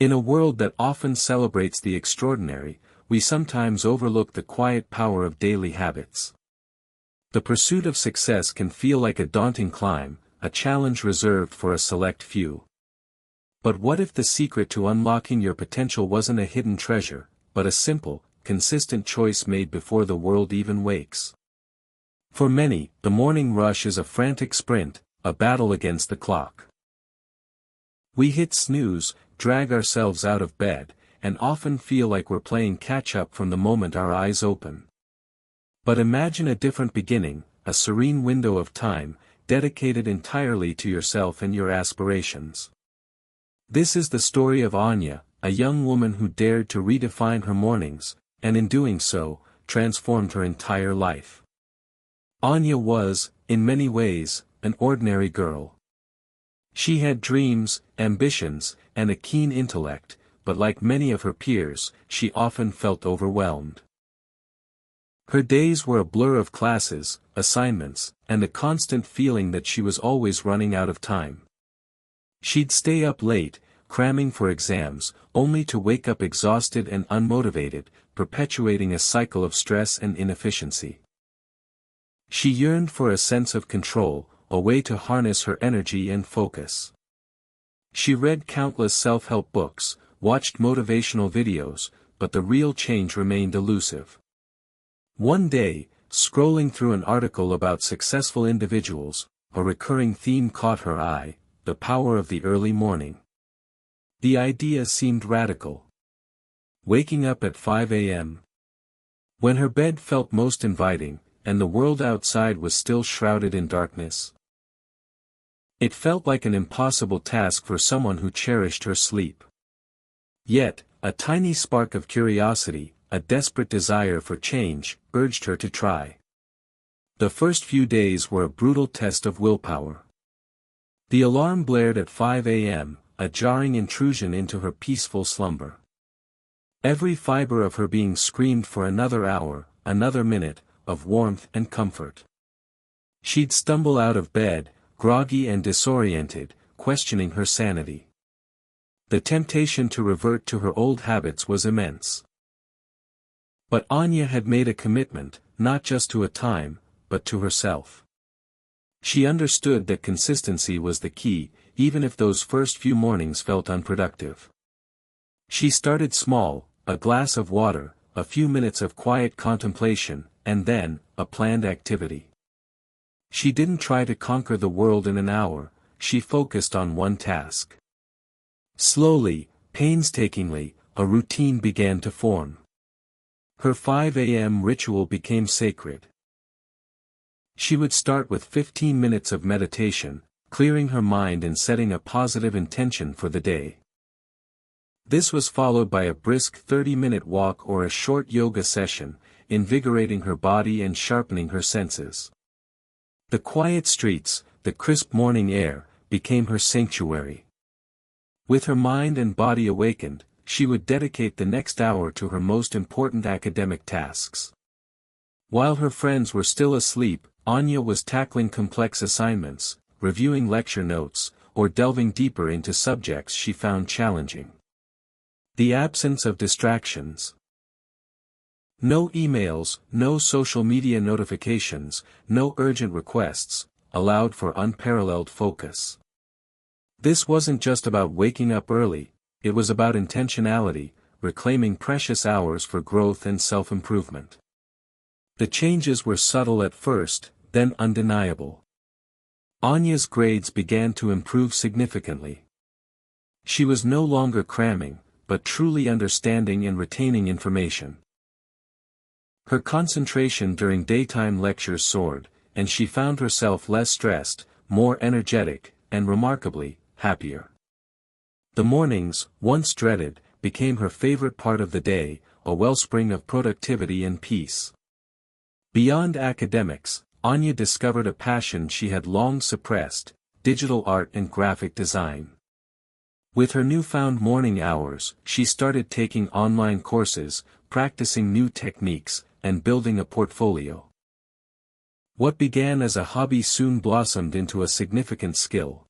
In a world that often celebrates the extraordinary, we sometimes overlook the quiet power of daily habits. The pursuit of success can feel like a daunting climb, a challenge reserved for a select few. But what if the secret to unlocking your potential wasn't a hidden treasure, but a simple, consistent choice made before the world even wakes? For many, the morning rush is a frantic sprint, a battle against the clock. We hit snooze, drag ourselves out of bed, and often feel like we're playing catch-up from the moment our eyes open. But imagine a different beginning, a serene window of time, dedicated entirely to yourself and your aspirations. This is the story of Anya, a young woman who dared to redefine her mornings, and in doing so, transformed her entire life. Anya was, in many ways, an ordinary girl. She had dreams, ambitions, and a keen intellect, but like many of her peers, she often felt overwhelmed. Her days were a blur of classes, assignments, and a constant feeling that she was always running out of time. She'd stay up late, cramming for exams, only to wake up exhausted and unmotivated, perpetuating a cycle of stress and inefficiency. She yearned for a sense of control, a way to harness her energy and focus. She read countless self-help books, watched motivational videos, but the real change remained elusive. One day, scrolling through an article about successful individuals, a recurring theme caught her eye: the power of the early morning. The idea seemed radical. Waking up at 5 a.m. when her bed felt most inviting, and the world outside was still shrouded in darkness. It felt like an impossible task for someone who cherished her sleep. Yet, a tiny spark of curiosity, a desperate desire for change, urged her to try. The first few days were a brutal test of willpower. The alarm blared at 5 a.m., a jarring intrusion into her peaceful slumber. Every fiber of her being screamed for another hour, another minute, of warmth and comfort. She'd stumble out of bed, groggy and disoriented, questioning her sanity. The temptation to revert to her old habits was immense. But Anya had made a commitment, not just to a time, but to herself. She understood that consistency was the key, even if those first few mornings felt unproductive. She started small, a glass of water, a few minutes of quiet contemplation, and then, a planned activity. She didn't try to conquer the world in an hour, she focused on one task. Slowly, painstakingly, a routine began to form. Her 5 a.m. ritual became sacred. She would start with 15 minutes of meditation, clearing her mind and setting a positive intention for the day. This was followed by a brisk 30-minute walk or a short yoga session, invigorating her body and sharpening her senses. The quiet streets, the crisp morning air, became her sanctuary. With her mind and body awakened, she would dedicate the next hour to her most important academic tasks. While her friends were still asleep, Anya was tackling complex assignments, reviewing lecture notes, or delving deeper into subjects she found challenging. The absence of distractions. No emails, no social media notifications, no urgent requests, allowed for unparalleled focus. This wasn't just about waking up early, it was about intentionality, reclaiming precious hours for growth and self-improvement. The changes were subtle at first, then undeniable. Anya's grades began to improve significantly. She was no longer cramming, but truly understanding and retaining information. Her concentration during daytime lectures soared, and she found herself less stressed, more energetic, and remarkably, happier. The mornings, once dreaded, became her favorite part of the day, a wellspring of productivity and peace. Beyond academics, Anya discovered a passion she had long suppressed: digital art and graphic design. With her newfound morning hours, she started taking online courses, practicing new techniques, and building a portfolio. What began as a hobby soon blossomed into a significant skill.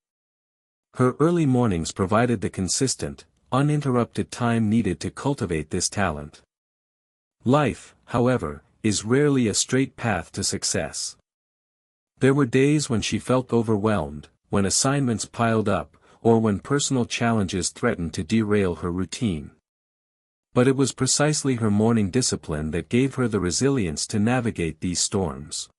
Her early mornings provided the consistent, uninterrupted time needed to cultivate this talent. Life, however, is rarely a straight path to success. There were days when she felt overwhelmed, when assignments piled up, or when personal challenges threatened to derail her routine. But it was precisely her morning discipline that gave her the resilience to navigate these storms.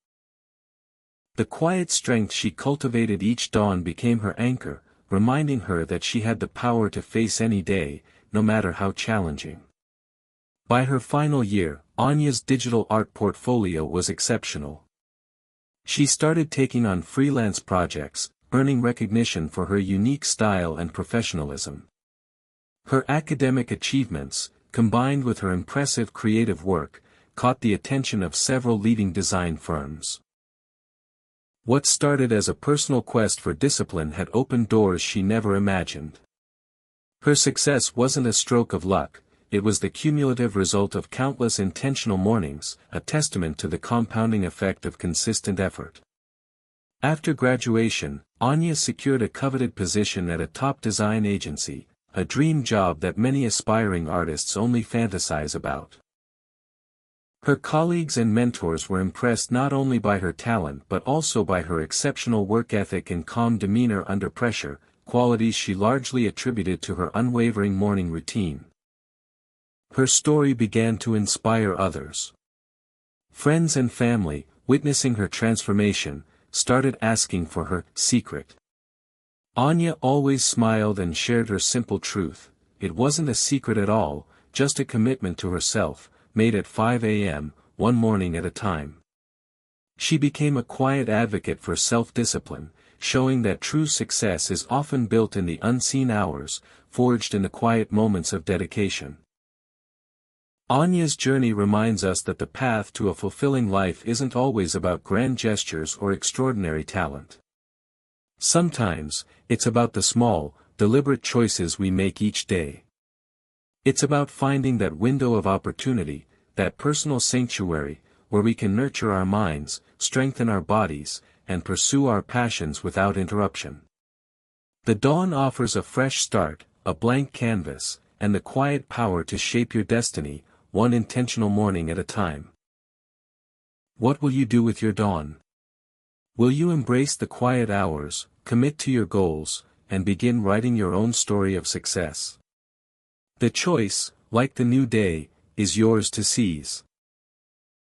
The quiet strength she cultivated each dawn became her anchor, reminding her that she had the power to face any day, no matter how challenging. By her final year, Anya's digital art portfolio was exceptional. She started taking on freelance projects, earning recognition for her unique style and professionalism. Her academic achievements, combined with her impressive creative work, caught the attention of several leading design firms. What started as a personal quest for discipline had opened doors she never imagined. Her success wasn't a stroke of luck, it was the cumulative result of countless intentional mornings, a testament to the compounding effect of consistent effort. After graduation, Anya secured a coveted position at a top design agency, a dream job that many aspiring artists only fantasize about. Her colleagues and mentors were impressed not only by her talent but also by her exceptional work ethic and calm demeanor under pressure, qualities she largely attributed to her unwavering morning routine. Her story began to inspire others. Friends and family, witnessing her transformation, started asking for her secret. Anya always smiled and shared her simple truth: it wasn't a secret at all, just a commitment to herself, made at 5 a.m., one morning at a time. She became a quiet advocate for self-discipline, showing that true success is often built in the unseen hours, forged in the quiet moments of dedication. Anya's journey reminds us that the path to a fulfilling life isn't always about grand gestures or extraordinary talent. Sometimes, it's about the small, deliberate choices we make each day. It's about finding that window of opportunity, that personal sanctuary, where we can nurture our minds, strengthen our bodies, and pursue our passions without interruption. The dawn offers a fresh start, a blank canvas, and the quiet power to shape your destiny, one intentional morning at a time. What will you do with your dawn? Will you embrace the quiet hours, commit to your goals, and begin writing your own story of success? The choice, like the new day, is yours to seize.